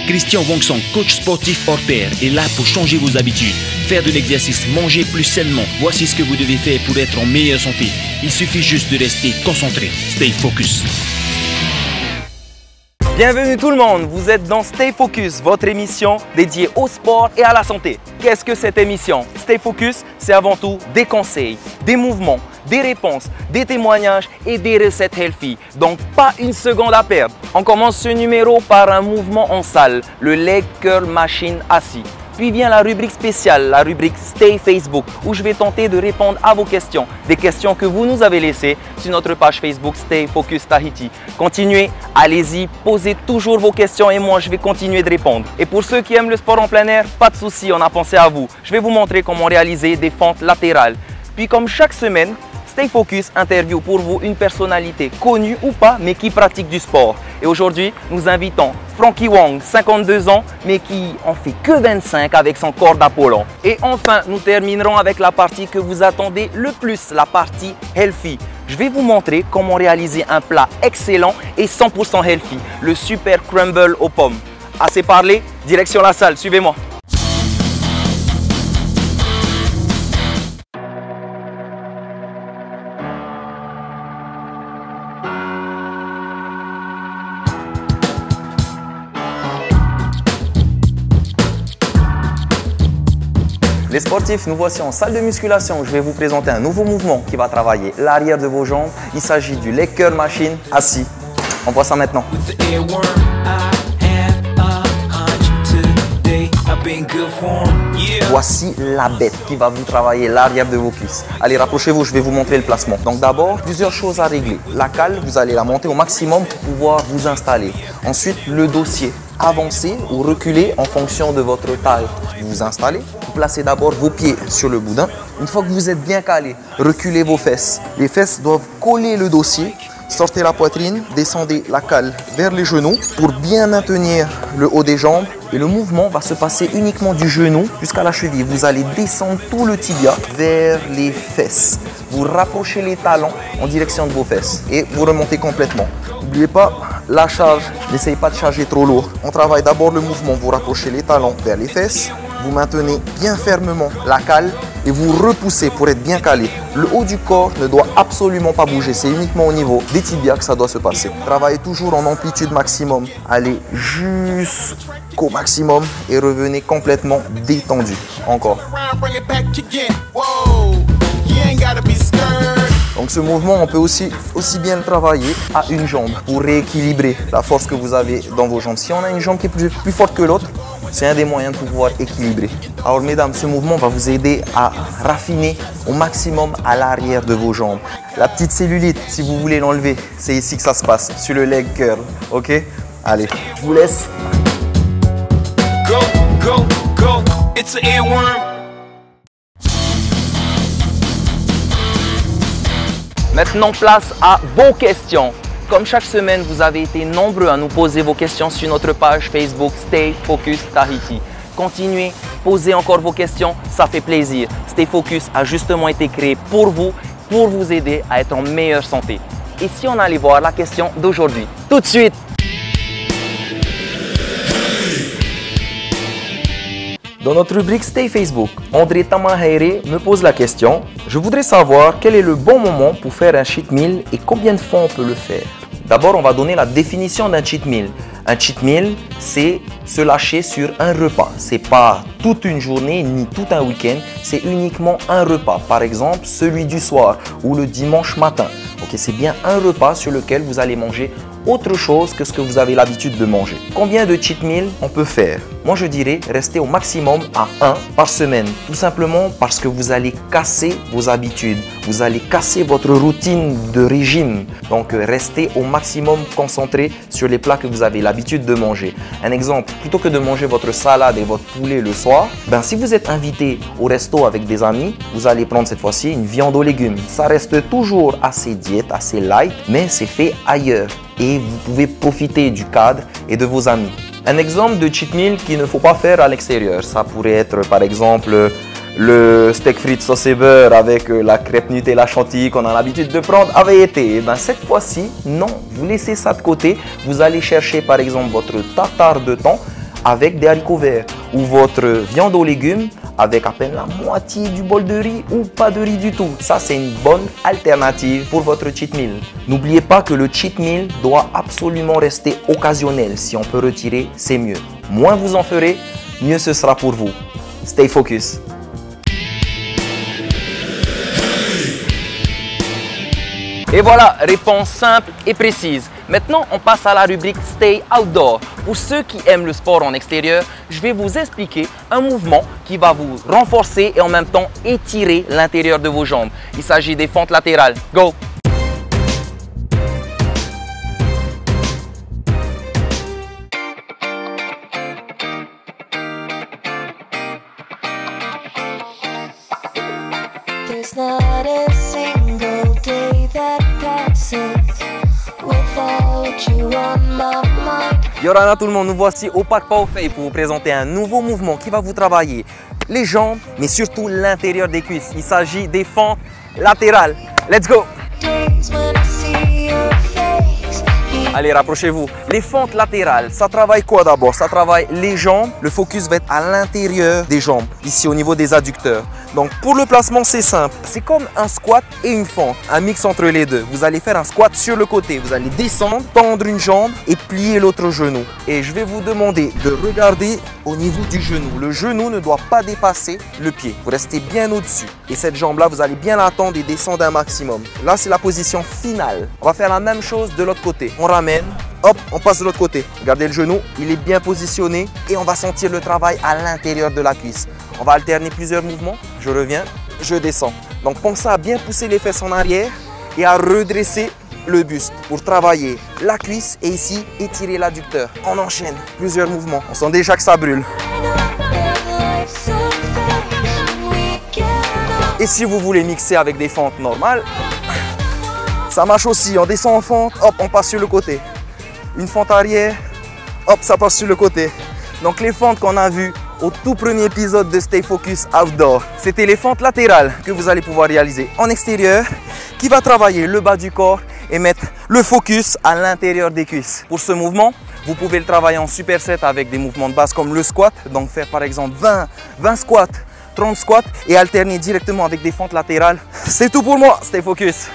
Christian Wongson, coach sportif hors pair, est là pour changer vos habitudes. Faire de l'exercice, manger plus sainement. Voici ce que vous devez faire pour être en meilleure santé. Il suffit juste de rester concentré. Stay focus. Bienvenue tout le monde, vous êtes dans Stay Focus, votre émission dédiée au sport et à la santé. Qu'est-ce que cette émission? Stay Focus, c'est avant tout des conseils, des mouvements, des réponses, des témoignages et des recettes healthy. Donc pas une seconde à perdre. On commence ce numéro par un mouvement en salle, le leg curl machine assis. Puis vient la rubrique spéciale, la rubrique Stay Facebook, où je vais tenter de répondre à vos questions, des questions que vous nous avez laissées sur notre page Facebook Stay Focus Tahiti. Continuez, allez-y, posez toujours vos questions et moi je vais continuer de répondre. Et pour ceux qui aiment le sport en plein air, pas de souci, on a pensé à vous. Je vais vous montrer comment réaliser des fentes latérales. Puis comme chaque semaine, Stay Focus interview pour vous une personnalité connue ou pas, mais qui pratique du sport. Et aujourd'hui, nous invitons Frankie Wong, 52 ans, mais qui en fait que 25 avec son corps d'Apollon. Et enfin, nous terminerons avec la partie que vous attendez le plus, la partie healthy. Je vais vous montrer comment réaliser un plat excellent et 100% healthy, le super crumble aux pommes. Assez parlé, direction la salle, suivez-moi. Les sportifs, nous voici en salle de musculation où je vais vous présenter un nouveau mouvement qui va travailler l'arrière de vos jambes. Il s'agit du leg curl machine assis. On voit ça maintenant. Voici la bête qui va vous travailler l'arrière de vos cuisses. Allez, rapprochez-vous, je vais vous montrer le placement. Donc d'abord, plusieurs choses à régler. La cale, vous allez la monter au maximum pour pouvoir vous installer. Ensuite, le dossier. Avancez ou reculez en fonction de votre taille. Vous vous installez, vous placez d'abord vos pieds sur le boudin. Une fois que vous êtes bien calé, reculez vos fesses. Les fesses doivent coller le dossier. Sortez la poitrine, descendez la cale vers les genoux pour bien maintenir le haut des jambes. Et le mouvement va se passer uniquement du genou jusqu'à la cheville. Vous allez descendre tout le tibia vers les fesses. Vous rapprochez les talons en direction de vos fesses et vous remontez complètement. N'oubliez pas la charge, n'essayez pas de charger trop lourd. On travaille d'abord le mouvement, vous rapprochez les talons vers les fesses. Vous maintenez bien fermement la cale et vous repoussez pour être bien calé. Le haut du corps ne doit absolument pas bouger, c'est uniquement au niveau des tibias que ça doit se passer. Travaillez toujours en amplitude maximum, allez jusqu'au maximum et revenez complètement détendu. Encore. Donc ce mouvement, on peut aussi bien le travailler à une jambe pour rééquilibrer la force que vous avez dans vos jambes. Si on a une jambe qui est plus forte que l'autre, c'est un des moyens de pouvoir équilibrer. Alors mesdames, ce mouvement va vous aider à raffiner au maximum à l'arrière de vos jambes. La petite cellulite, si vous voulez l'enlever, c'est ici que ça se passe, sur le leg curl. Ok? Allez, je vous laisse. Go, go, go, it's an earworm. Maintenant, place à vos questions. Comme chaque semaine, vous avez été nombreux à nous poser vos questions sur notre page Facebook Stay Focus Tahiti. Continuez, posez encore vos questions, ça fait plaisir. Stay Focus a justement été créé pour vous aider à être en meilleure santé. Et si on allait voir la question d'aujourd'hui, tout de suite. Dans notre rubrique Stay Facebook, André Tamahere me pose la question « Je voudrais savoir quel est le bon moment pour faire un cheat meal et combien de fois on peut le faire ?» D'abord, on va donner la définition d'un cheat meal. Un cheat meal, c'est se lâcher sur un repas. Ce n'est pas toute une journée ni tout un week-end, c'est uniquement un repas. Par exemple, celui du soir ou le dimanche matin. Okay, c'est bien un repas sur lequel vous allez manger autre chose que ce que vous avez l'habitude de manger. Combien de cheat meals on peut faire? Moi, je dirais rester au maximum à 1 par semaine. Tout simplement parce que vous allez casser vos habitudes. Vous allez casser votre routine de régime. Donc, restez au maximum concentré sur les plats que vous avez l'habitude de manger. Un exemple, plutôt que de manger votre salade et votre poulet le soir, si vous êtes invité au resto avec des amis, vous allez prendre cette fois-ci une viande aux légumes. Ça reste toujours assez diète, assez light, mais c'est fait ailleurs. Et vous pouvez profiter du cadre et de vos amis. Un exemple de cheat meal qu'il ne faut pas faire à l'extérieur, ça pourrait être par exemple le steak frites sauce et beurre avec la crêpe Nutella chantilly qu'on a l'habitude de prendre avait été. Et ben cette fois-ci, non, vous laissez ça de côté. Vous allez chercher par exemple votre tartare de thon avec des haricots verts ou votre viande aux légumes avec à peine la moitié du bol de riz ou pas de riz du tout. Ça, c'est une bonne alternative pour votre cheat meal. N'oubliez pas que le cheat meal doit absolument rester occasionnel. Si on peut retirer, c'est mieux. Moins vous en ferez, mieux ce sera pour vous. Stay focus. Et voilà, réponse simple et précise. Maintenant, on passe à la rubrique Stay Outdoor. Pour ceux qui aiment le sport en extérieur, je vais vous expliquer un mouvement qui va vous renforcer et en même temps étirer l'intérieur de vos jambes. Il s'agit des fentes latérales. Go! There's not a single day that passes without you on my mind. Yorana tout le monde, nous voici au Parc Powfei pour vous présenter un nouveau mouvement qui va vous travailler les jambes, mais surtout l'intérieur des cuisses. Il s'agit des fentes latérales. Let's go! Days when I see your face. Allez, rapprochez-vous. Les fentes latérales, ça travaille quoi d'abord? Ça travaille les jambes. Le focus va être à l'intérieur des jambes, ici au niveau des adducteurs. Donc pour le placement, c'est simple. C'est comme un squat et une fente, un mix entre les deux. Vous allez faire un squat sur le côté. Vous allez descendre, tendre une jambe et plier l'autre genou. Et je vais vous demander de regarder au niveau du genou. Le genou ne doit pas dépasser le pied. Vous restez bien au-dessus. Et cette jambe-là, vous allez bien la tendre et descendre un maximum. Là, c'est la position finale. On va faire la même chose de l'autre côté. On ramène. Hop, on passe de l'autre côté. Regardez le genou, il est bien positionné et on va sentir le travail à l'intérieur de la cuisse. On va alterner plusieurs mouvements. Je reviens, je descends. Donc pensez à bien pousser les fesses en arrière et à redresser le buste pour travailler la cuisse et ici étirer l'adducteur. On enchaîne plusieurs mouvements. On sent déjà que ça brûle. Life's so fast, we cannot. Et si vous voulez mixer avec des fentes normales, ça marche aussi. On descend en fente, hop, on passe sur le côté. Une fente arrière, hop, ça passe sur le côté. Donc les fentes qu'on a vues au tout premier épisode de Stay Focus Outdoor, c'était les fentes latérales que vous allez pouvoir réaliser en extérieur, qui va travailler le bas du corps et mettre le focus à l'intérieur des cuisses. Pour ce mouvement, vous pouvez le travailler en superset avec des mouvements de base comme le squat, donc faire par exemple 20 squats, 30 squats et alterner directement avec des fentes latérales. C'est tout pour moi, Stay Focus.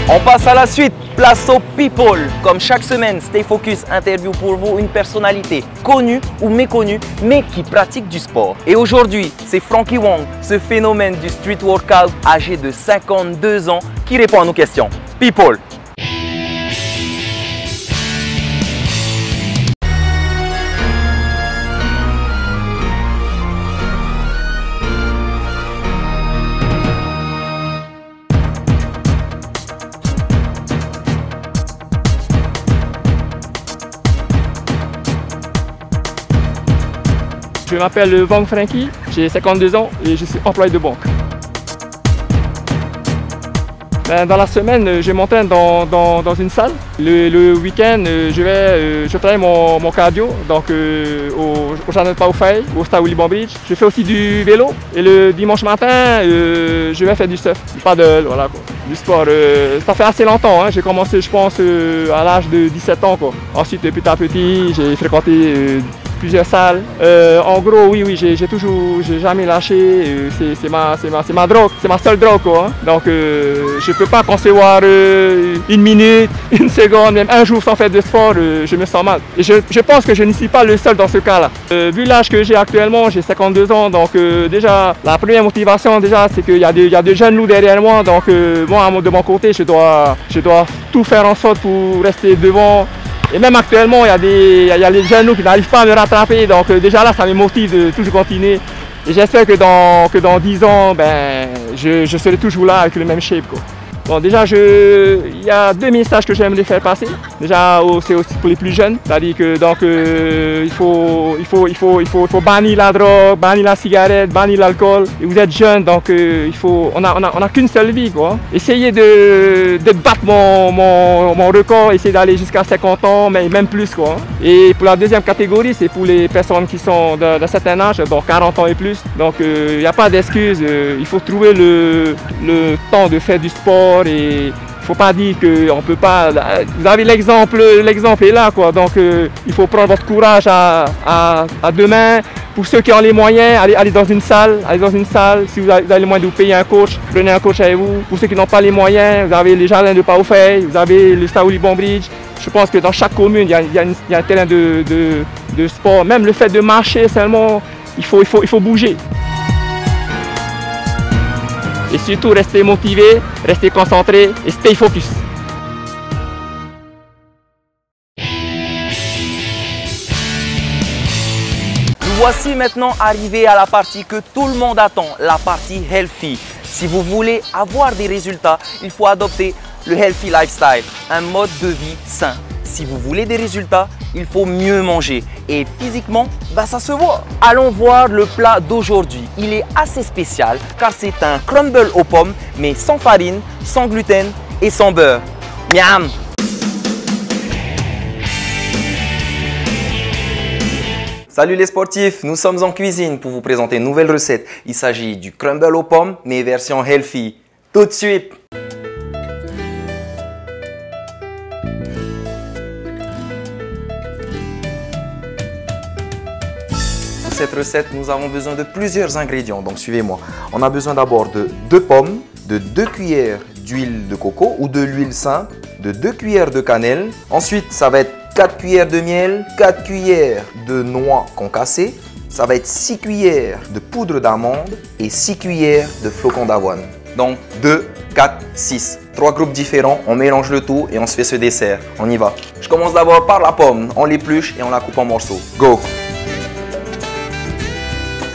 On passe à la suite, place aux people. Comme chaque semaine, Stay Focus interview pour vous une personnalité connue ou méconnue, mais qui pratique du sport. Et aujourd'hui, c'est Frankie Wong, ce phénomène du street workout âgé de 52 ans, qui répond à nos questions. People. Je m'appelle Wong Frankie, j'ai 52 ans et je suis employé de banque. Dans la semaine, je m'entraîne dans une salle. Le week-end, je travaille mon cardio donc, au jardin de Powfei, au stade Willy Bridge. Je fais aussi du vélo et le dimanche matin, je vais faire du surf, du paddle, voilà, quoi. Du sport. Ça fait assez longtemps, hein. J'ai commencé, je pense, à l'âge de 17 ans, quoi. Ensuite, petit à petit, j'ai fréquenté plusieurs salles. En gros, oui, j'ai jamais lâché. C'est ma drogue, c'est ma seule drogue, quoi. Hein. Donc, je peux pas concevoir une minute, une seconde, même un jour sans faire de sport. Je me sens mal. Et je pense que je ne suis pas le seul dans ce cas-là. Vu l'âge que j'ai actuellement, j'ai 52 ans. Donc, déjà, la première motivation, déjà, c'est qu'il y a de jeunes loups derrière moi. Donc, moi, de mon côté, je dois tout faire en sorte pour rester devant. Et même actuellement, il y a les jeunes loups qui n'arrivent pas à me rattraper. Donc déjà là, ça me motive de toujours continuer. Et j'espère que dans 10 ans, je serai toujours là avec le même shape, quoi. Bon, déjà, il y a 2 messages que j'aimerais faire passer. Déjà, c'est aussi pour les plus jeunes. C'est-à-dire que donc, il faut bannir la drogue, bannir la cigarette, bannir l'alcool. Et vous êtes jeune, donc on n'a qu'une seule vie, quoi. Essayez de battre mon record, essayez d'aller jusqu'à 50 ans, mais même plus, quoi. Et pour la deuxième catégorie, c'est pour les personnes qui sont d'un certain âge, donc 40 ans et plus. Donc, il n'y a pas d'excuse. Il faut trouver le temps de faire du sport. Et il ne faut pas dire qu'on ne peut pas. Vous avez l'exemple est là, quoi. Donc il faut prendre votre courage à deux mains. Pour ceux qui ont les moyens, allez dans une salle. Si vous avez les moyens de vous payer un coach, prenez un coach avec vous. Pour ceux qui n'ont pas les moyens, vous avez les jardins de Paoufei, vous avez le Staouli-Bon Bridge. Je pense que dans chaque commune, il y a un terrain de sport. Même le fait de marcher seulement, il faut bouger. Et surtout, restez motivé, restez concentré et stay focus. Nous voici maintenant arrivés à la partie que tout le monde attend, la partie healthy. Si vous voulez avoir des résultats, il faut adopter le healthy lifestyle, un mode de vie sain. Si vous voulez des résultats, il faut mieux manger. Et physiquement, ça se voit. Allons voir le plat d'aujourd'hui. Il est assez spécial car c'est un crumble aux pommes, mais sans farine, sans gluten et sans beurre. Miam! Salut les sportifs, nous sommes en cuisine pour vous présenter une nouvelle recette. Il s'agit du crumble aux pommes, mais version healthy. Tout de suite! Pour cette recette, nous avons besoin de plusieurs ingrédients, donc suivez-moi. On a besoin d'abord de 2 pommes, de 2 cuillères d'huile de coco ou de l'huile simple, de 2 cuillères de cannelle. Ensuite, ça va être 4 cuillères de miel, 4 cuillères de noix concassées. Ça va être 6 cuillères de poudre d'amande et 6 cuillères de flocons d'avoine. Donc 2, 4, 6. 3 groupes différents, on mélange le tout et on se fait ce dessert. On y va. Je commence d'abord par la pomme. On l'épluche et on la coupe en morceaux. Go!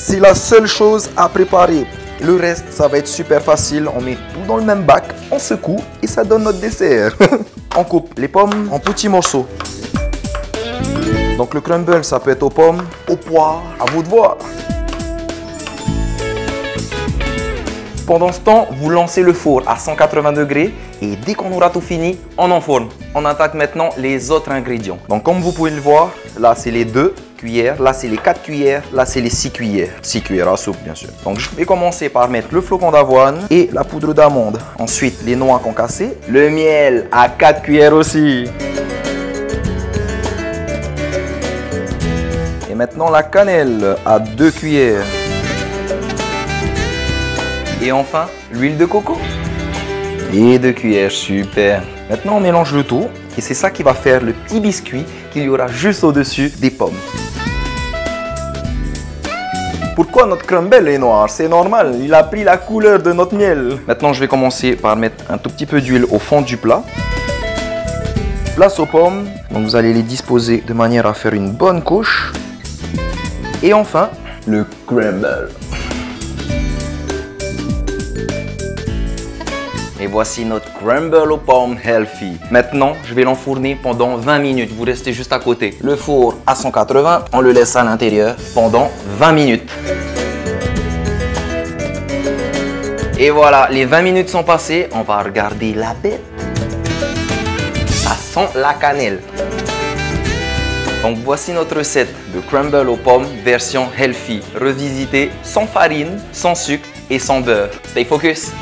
C'est la seule chose à préparer. Le reste, ça va être super facile. On met tout dans le même bac, on secoue et ça donne notre dessert. On coupe les pommes en petits morceaux. Donc le crumble, ça peut être aux pommes, aux poires, à vous de voir. Pendant ce temps, vous lancez le four à 180 degrés et dès qu'on aura tout fini, on enfourne. On attaque maintenant les autres ingrédients. Donc comme vous pouvez le voir, là c'est les 2 cuillères, là c'est les 4 cuillères, là c'est les 6 cuillères. 6 cuillères à soupe bien sûr. Donc je vais commencer par mettre le flocon d'avoine et la poudre d'amande. Ensuite les noix concassées, le miel à 4 cuillères aussi. Et maintenant la cannelle à 2 cuillères. Et enfin, l'huile de coco. Et 2 cuillères, super. Maintenant, on mélange le tout. Et c'est ça qui va faire le petit biscuit qu'il y aura juste au-dessus des pommes. Pourquoi notre crumble est noir? C'est normal, il a pris la couleur de notre miel. Maintenant, je vais commencer par mettre un tout petit peu d'huile au fond du plat. Place aux pommes. Donc, vous allez les disposer de manière à faire une bonne couche. Et enfin, le crumble. Et voici notre crumble aux pommes healthy. Maintenant, je vais l'enfourner pendant 20 minutes. Vous restez juste à côté. Le four à 180, on le laisse à l'intérieur pendant 20 minutes. Et voilà, les 20 minutes sont passées. On va regarder la bête. Ça sent la cannelle. Donc voici notre recette de crumble aux pommes version healthy. Revisité sans farine, sans sucre et sans beurre. Stay focus!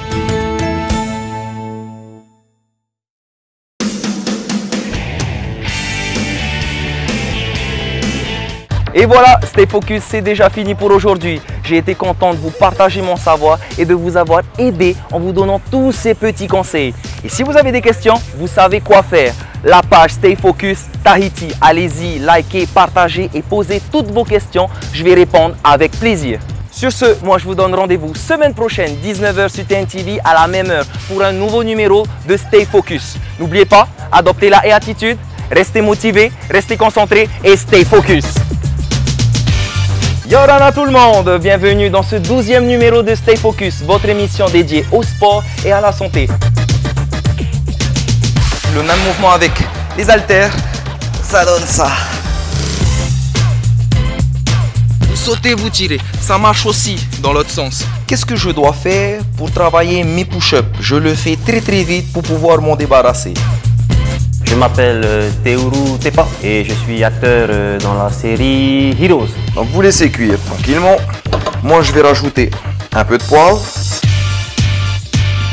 Et voilà, Stay Focus, c'est déjà fini pour aujourd'hui. J'ai été content de vous partager mon savoir et de vous avoir aidé en vous donnant tous ces petits conseils. Et si vous avez des questions, vous savez quoi faire. La page Stay Focus Tahiti, allez-y, likez, partagez et posez toutes vos questions. Je vais répondre avec plaisir. Sur ce, moi je vous donne rendez-vous semaine prochaine, 19 h sur TNTV à la même heure pour un nouveau numéro de Stay Focus. N'oubliez pas, adoptez la attitude, restez motivé, restez concentré et Stay Focus. Yorana tout le monde, bienvenue dans ce 12e numéro de Stay Focus, votre émission dédiée au sport et à la santé. le même mouvement avec les haltères, ça donne ça. Vous sautez, vous tirez, ça marche aussi dans l'autre sens. Qu'est-ce que je dois faire pour travailler mes push-ups? Je le fais très vite pour pouvoir m'en débarrasser. Je m'appelle Teuru Tepa et je suis acteur dans la série Heroes. Donc vous laissez cuire tranquillement. Moi je vais rajouter un peu de poivre.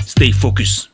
Stay focus.